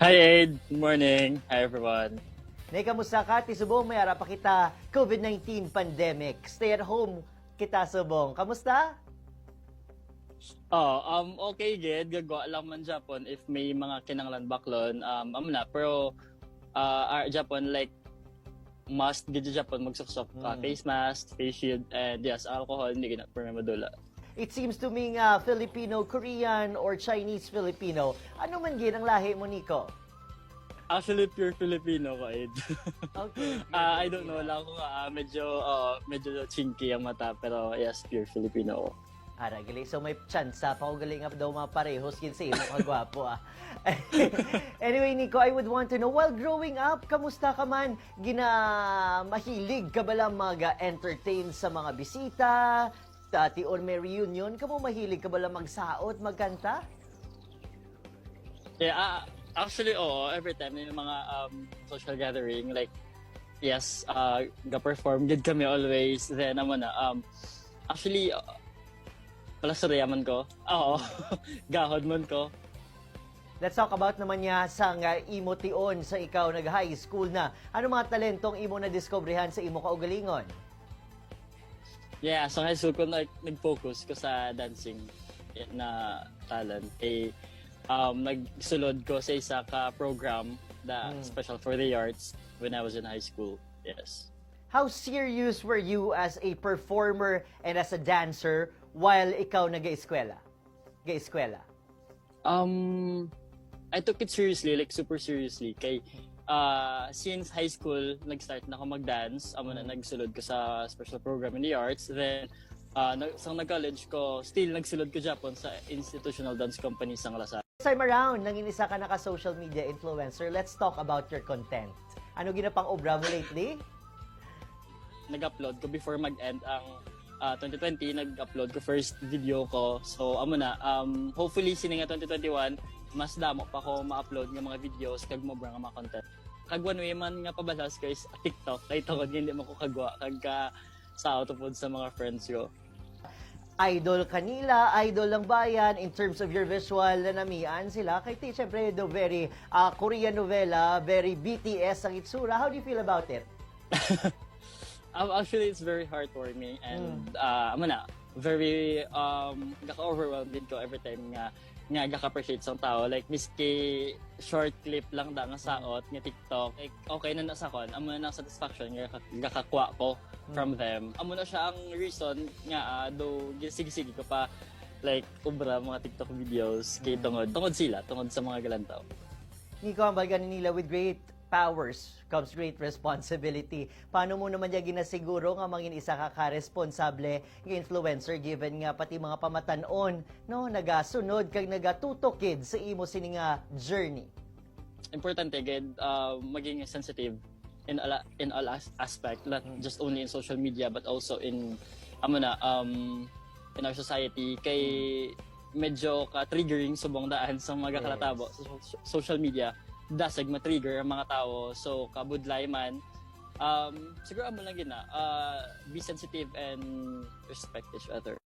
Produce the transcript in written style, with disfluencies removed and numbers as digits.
Hi, Aid. Good morning. Hi, everyone. Nay, kamusta ka? Ti subong may ara pa kita COVID-19 pandemic. Stay at home kita subong. Kamusta? Okay, gid. Gagawa lang man Japon if may mga kinanglan baklon. Na. Pero, Japon, like, must gid Japon magsuksok face mask, face shield, and yes, alcohol, hindi gina pero madula. It seems to me nga Filipino, Korean, or Chinese Filipino. Ano man gin ang lahi mo, Nico? Actually, pure Filipino ko, Aid. Okay. I don't know lang kung medyo chinky ang mata, pero yes, pure Filipino ko. Ara, galing. So may chance pa ko galing up daw mga parehos kin sa imo kagwapo Anyway, Nico, I would want to know, while growing up, kamusta ka man? Mahilig ka ba lang mag-entertain sa mga bisita? Dati or may reunion, kamo mahilig ka ba lang magsaot, magkanta? Yeah, actually, every time may mga social gathering, like, yes, ga-perform gid kami always. Then, actually, palasuriyaman ko. Oo, gahod man ko. Let's talk about naman niya sa imo tion sa ikaw nag-high school na. Ano mga talentong imo na-discoveryhan sa imo kaugalingon? Yeah, sa high school ko nag-focus ko sa dancing na talent. Nagsulod ko sa isa ka program na special for the arts when I was in high school. Yes. How serious were you as a performer and as a dancer while ikaw nag-eskwela? I took it seriously, like super seriously. Since high school, nag-start na ako mag-dance. Nagsulod ko sa special program in the arts. Then, sa nag-college ko, still nagsulod ko Japon sa institutional dance company sa Ngalasan. This time around, nanging isa ka naka-social media influencer. Let's talk about your content. Ano ginapang obra mo lately? Nag-upload ko before mag-end ang 2020, nag-upload ko first video ko. So, hopefully, sininga 2021, mas damo pa ko ma-upload ng mga videos kag mo nga mga content. Kag one way man nga pabalas ko is TikTok. Kay tawad hindi mo ko kagwa kag sa output sa mga friends ko. Idol kanila, idol ng bayan in terms of your visual na namian sila. Kay ti, syempre, the very Korean novela, very BTS ang itsura. How do you feel about it? Actually, it's very heartwarming and very gaka-overwhelmed din ko every time nga gaka-appreciate sa tao. Like, miski short clip lang da nga saot nga TikTok, okay na nasa kon, amo na satisfaction nga gakakuha ko from them. Amo na siya ang reason nga do sige ko pa like ubra mga TikTok videos kay tungod sa mga galantaw. Nico, ang balgan nila, with great powers comes great responsibility. Paano mo naman niya ginasiguro nga mangin isa ka responsable nga influencer given nga pati mga pamatanon no nagasunod kag nagatutukid sa imo sini nga journey? Importante gid maging sensitive in all aspect, not just only in social media but also in in our society, kay medyo ka-triggering subong daan sa mga kalatabo sa social media. Dasag ma-trigger ang mga tao, so kabudlay man siguro amo lang gina be sensitive and respect each other.